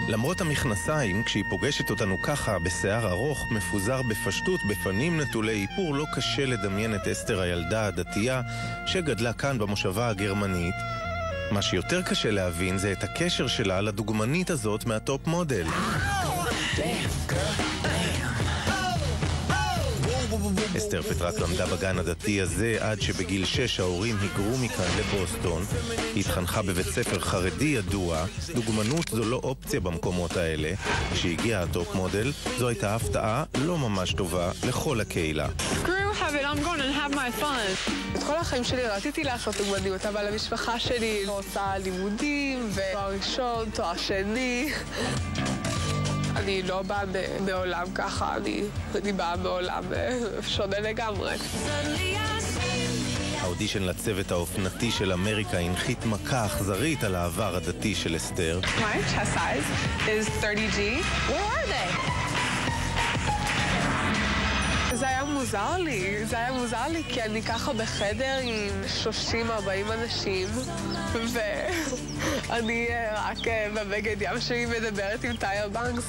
למרות המכנסיים, כשהיא פוגשת אותנו ככה בשיער ארוך, מפוזר בפשטות, בפנים נטולי איפור, לא קשה לדמיין את אסתר הילדה הדתייה שגדלה כאן במושבה הגרמנית. מה שיותר קשה להבין זה את הקשר שלה לדוגמנית הזאת מהטופ מודל. אסתר פטרק למדה בגן הדתי הזה עד שבגיל 6 ההורים היגרו מכאן לבוסטון. היא התחנכה בבית ספר חרדי ידוע. דוגמנות זו לא אופציה במקומות האלה. כשהגיעה הטופ מודל, זו הייתה הפתעה לא ממש טובה לכל הקהילה. את כל החיים שלי רציתי לעשות דוגמניות, אבל המשפחה שלי רוצה לימודים ותואר ראשון, תואר שני. אני לא באה בעולם ככה, אני באה בעולם שונה לגמרי. האודישן לצוות האופנתי של אמריקה הנחית מכה אכזרית על העבר הדתי של אסתר. My chest size is 30G. Where are they? זה היה מוזר לי, כי אני ככה בחדר עם 30-40 אנשים, ואני רק בבגד ים שלי מדברת עם טייר בנקס.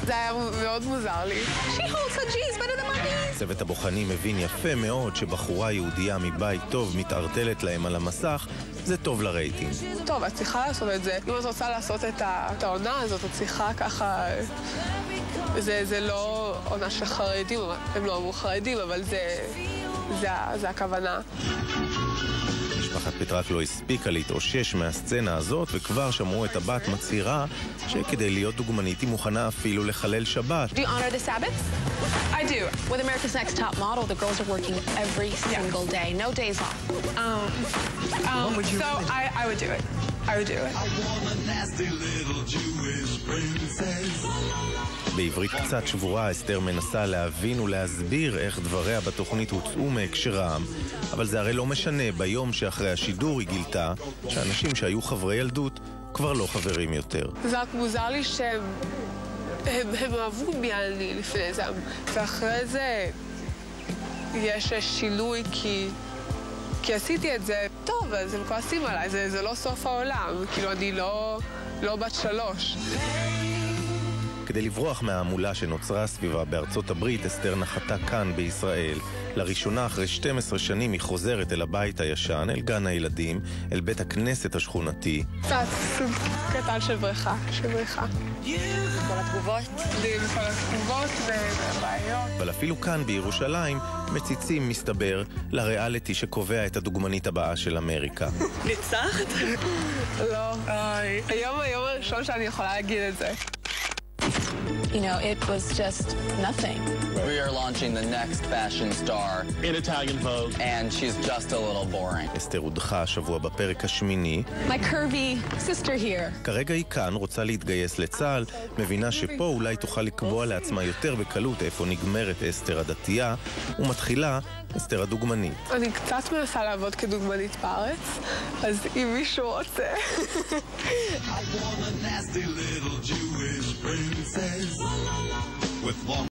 זה היה מאוד מוזר לי. She holds her G's better than my D's. צוות הבוחנים מבין יפה מאוד שבחורה יהודייה מבית טוב מתערטלת להם על המסך, זה טוב לרייטינג. טוב, את צריכה לעשות את זה. אם את רוצה לעשות את העונה הזאת, את צריכה ככה... זה לא עונה של חרדים, הם לא אמרו חרדים, אבל זה הכוונה. משפחת פטרק לא הספיקה להתאושש מהסצנה הזאת, וכבר שמעו את הבת מצהירה שכדי להיות דוגמנית היא מוכנה אפילו לחלל שבת. Do you honor the Sabbath? I do. With America's Next Top Model, the girls are working every single day, no days off. So I would do it. I would do it. I want a nasty little Jewish princess. בעברית קצת שבורה, אסתר מנסה להבין ולהסביר איך דבריה בתוכנית הוצאו מהקשרם, אבל זה הרי לא משנה. ביום שאחרי השידור היא גילתה שאנשים שהיו חברי ילדות כבר לא חברים יותר. זה רק מוזר לי שהם אהבו מי אני לפני זה, ואחרי זה יש שינוי כי עשיתי את זה טוב, אז הם כועסים עליי, זה לא סוף העולם, כאילו אני לא בת 3. כדי לברוח מהעמולה שנוצרה סביבה בארצות הברית, אסתר נחתה כאן בישראל. לראשונה אחרי 12 שנים היא חוזרת אל הבית הישן, אל גן הילדים, אל בית הכנסת השכונתי. קצת סוג קטן של בריכה. כל התגובות. כל התגובות ובעיות. אבל אפילו כאן בירושלים מציצים, מסתבר, לריאליטי שקובע את הדוגמנית הבאה של אמריקה. ניצחת? לא. היום הראשון שאני יכולה להגיד את זה. You know, it was just nothing. We are launching the next fashion star in Italian Vogue, and she's just a little boring. אסתר הודחה השבוע בפרק השמיני. My curvy sister here. כרגע היא כאן, רוצה להתגייס לצה"ל, מבינה שפה אולי תוכל לקבוע לעצמה יותר בקלות איפה נגמרת אסתר הדתייה, ומתחילה אסתר הדוגמנית. אני קצת מנסה לעבוד כדוגמנית בארץ, אז אם מישהו רוצה... I want a nasty little Jewish princess with long